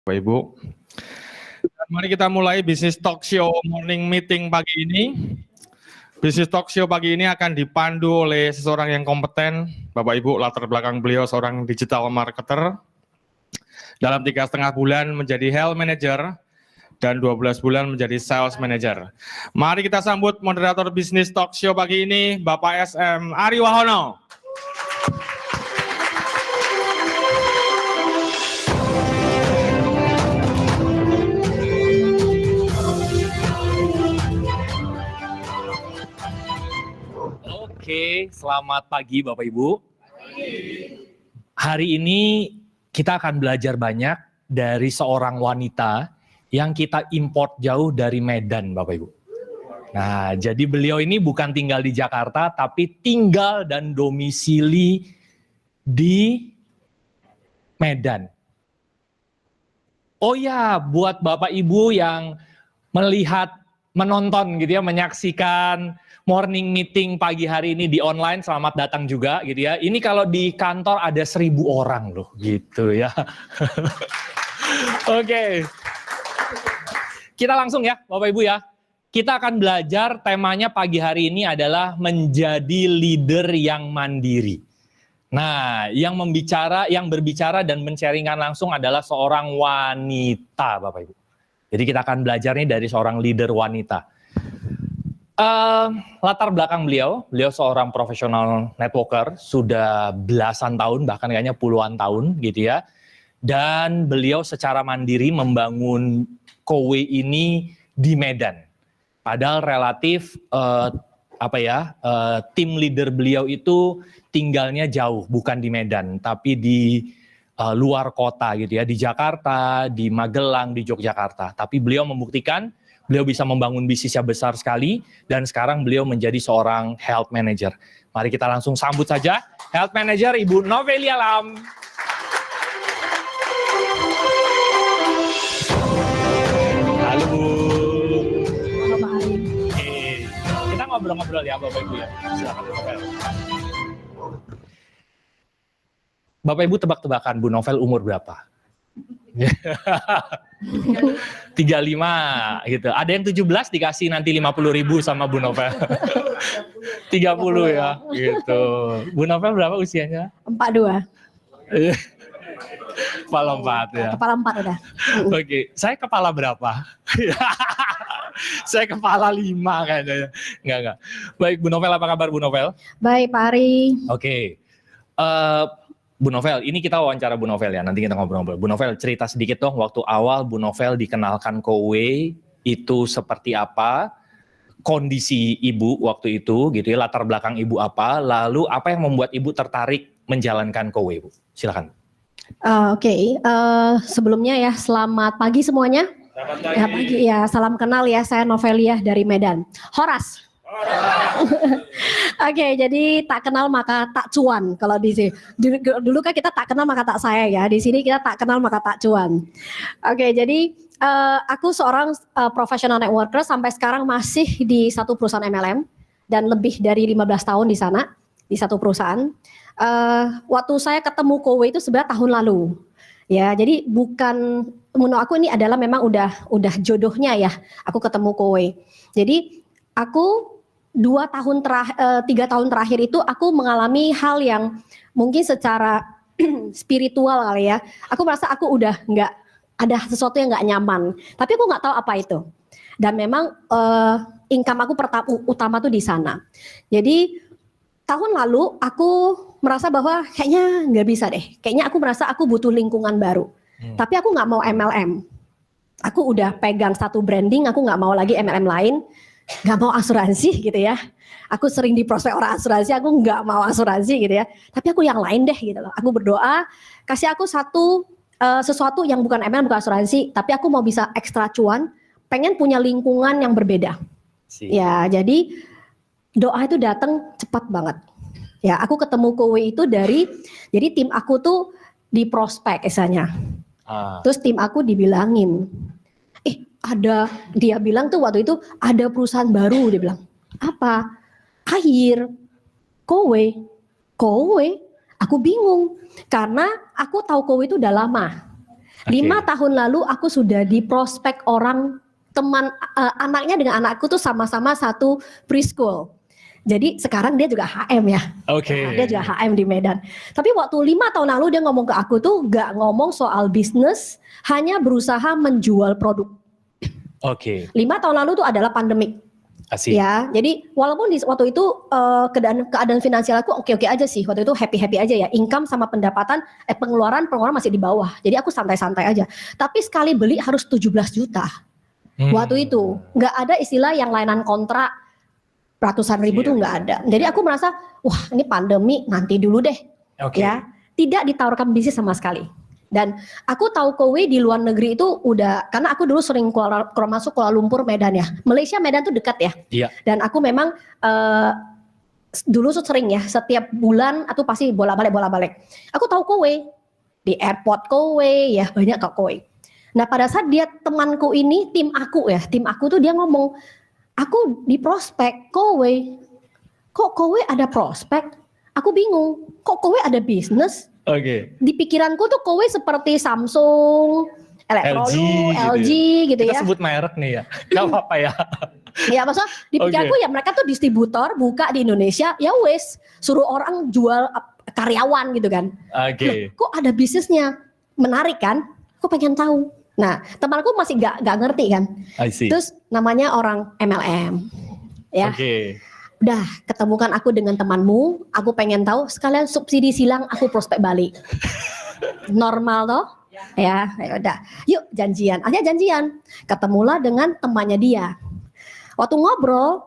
Bapak Ibu, mari kita mulai Business Talk Show Morning Meeting pagi ini. Business Talk Show pagi ini akan dipandu oleh seseorang yang kompeten. Bapak Ibu, latar belakang beliau seorang digital marketer. Dalam 3,5 bulan menjadi health manager dan 12 bulan menjadi sales manager. Mari kita sambut moderator Business Talk Show pagi ini, Bapak SM Ari Wahono. Oke, selamat pagi Bapak Ibu. Hari ini kita akan belajar banyak dari seorang wanita yang kita import jauh dari Medan Bapak Ibu. Nah, jadi beliau ini bukan tinggal di Jakarta, tapi tinggal dan domisili di Medan. Oh ya, buat Bapak Ibu yang menonton gitu ya, menyaksikan morning meeting pagi hari ini di online, selamat datang juga gitu ya. Ini kalau di kantor ada 1.000 orang loh gitu ya. Oke. Kita langsung ya Bapak Ibu ya. Kita akan belajar, temanya pagi hari ini adalah menjadi leader yang mandiri. Nah, yang berbicara dan men-sharingkan langsung adalah seorang wanita Bapak Ibu. Jadi kita akan belajar nih dari seorang leader wanita. Latar belakang beliau seorang profesional networker, sudah belasan tahun, bahkan kayaknya puluhan tahun gitu ya. Dan beliau secara mandiri membangun Kowe ini di Medan. Padahal relatif tim leader beliau itu tinggalnya jauh, bukan di Medan, tapi di luar kota gitu ya, di Jakarta, di Magelang, di Yogyakarta. Tapi beliau membuktikan beliau bisa membangun bisnis yang besar sekali, dan sekarang beliau menjadi seorang health manager. Mari kita langsung sambut saja health manager Ibu Novelia Lam. Halo Bu. Halo Pak Ari. Oke, kita ngobrol-ngobrol ya Bapak Ibu ya. Silakan Novel. Bapak Ibu tebak-tebakan Bu Novel umur berapa? 35 gitu. Ada yang 17 dikasih nanti 50.000 sama Bu Novel. 30 ya gitu. Bu Novel berapa usianya? 42. Kepala 4 ya. Kepala 4 udah. Oke, saya kepala berapa? Saya kepala 5 kayaknya. Enggak. Baik, Bu Novel, apa kabar Bu Novel? Baik Pak Ari. Oke. Bu Novel, ini kita wawancara Bu Novel ya, nanti kita ngobrol-ngobrol. Bu Novel, cerita sedikit dong waktu awal Bu Novel dikenalkan Kowe itu seperti apa, kondisi Ibu waktu itu gitu ya, latar belakang Ibu apa, lalu apa yang membuat Ibu tertarik menjalankan Kowe, Bu? Silakan. Oke. Sebelumnya ya, selamat pagi semuanya. Selamat pagi. Ya, pagi ya, salam kenal ya, saya Novelia dari Medan. Horas. Oke, jadi tak kenal maka tak cuan kalau di sini. Dulu kan kita tak kenal maka tak sayang ya. Di sini kita tak kenal maka tak cuan. Oke, jadi aku seorang professional networker, sampai sekarang masih di satu perusahaan MLM dan lebih dari 15 tahun di sana, di satu perusahaan. Waktu saya ketemu Kowe itu sebenarnya tahun lalu. Ya, jadi bukan, menurut aku ini adalah memang udah jodohnya ya. Aku ketemu Kowe. Jadi aku 3 tahun terakhir itu aku mengalami hal yang mungkin secara spiritual kali ya. Aku merasa aku udah nggak ada sesuatu yang nggak nyaman. Tapi aku nggak tahu apa itu. Dan memang income aku utama tuh di sana. Jadi tahun lalu aku merasa bahwa kayaknya nggak bisa deh. Kayaknya aku merasa aku butuh lingkungan baru. Tapi aku nggak mau MLM. Aku udah pegang satu branding. Aku nggak mau lagi MLM lain. Gak mau asuransi gitu ya. Aku sering di prospek orang asuransi, aku gak mau asuransi gitu ya. Tapi aku yang lain deh gitu loh. Aku berdoa, kasih aku sesuatu yang bukan MLM, bukan asuransi, tapi aku mau bisa ekstra cuan, pengen punya lingkungan yang berbeda. Ya, jadi doa itu datang cepat banget. Ya, aku ketemu Kowe itu jadi tim aku tuh di prospek misalnya. Terus tim aku dibilangin, dia bilang tuh waktu itu ada perusahaan baru, dia bilang. Apa? Air. Kowe. Aku bingung karena aku tahu Kowe itu udah lama. 5 tahun lalu aku sudah di prospek orang teman anaknya dengan anakku tuh sama-sama satu preschool. Jadi sekarang dia juga HM ya. Oke. Dia juga HM di Medan. Tapi waktu 5 tahun lalu dia ngomong ke aku tuh gak ngomong soal bisnis, hanya berusaha menjual produk. Oke. 5 tahun lalu tuh adalah pandemik. Asik. Ya, jadi walaupun waktu itu keadaan finansial aku oke-oke aja sih. Waktu itu happy-happy aja ya. Income sama pendapatan, pengeluaran masih di bawah. Jadi aku santai-santai aja. Tapi sekali beli harus 17 juta. Waktu itu nggak ada istilah yang layanan kontrak ratusan ribu tuh nggak ada. Jadi aku merasa, wah ini pandemi nanti dulu deh. Oke. Ya, tidak ditawarkan bisnis sama sekali. Dan aku tahu kowe di luar negeri itu udah, karena aku dulu sering keluar masuk Kuala Lumpur, Medan ya. Malaysia Medan tuh dekat ya. Iya. Dan aku memang dulu tuh sering ya, setiap bulan atau pasti bolak-balik. Aku tahu kowe di airport kowe ya, banyak kok kowe. Nah pada saat dia temanku ini, tim aku tuh dia ngomong, aku di prospek kowe, kok kowe ada prospek? Aku bingung, kok kowe ada bisnis? Oke. Di pikiranku tuh kowe seperti Samsung, Electrolux, LG gitu Kita ya. sebut merek nih ya, gak apa-apa ya. Ya maksudnya di pikiranku ya mereka tuh distributor buka di Indonesia, ya wes suruh orang jual karyawan gitu kan. Oke. Kok ada bisnisnya? Menarik kan? Aku pengen tahu. Nah temanku masih gak ngerti kan. I see. Terus namanya orang MLM. Ya. Oke. Udah ketemukan aku dengan temanmu, aku pengen tahu sekalian subsidi silang aku prospek balik. Normal toh? Ya udah. Yuk janjian. Akhirnya janjian. Ketemulah dengan temannya dia. Waktu ngobrol,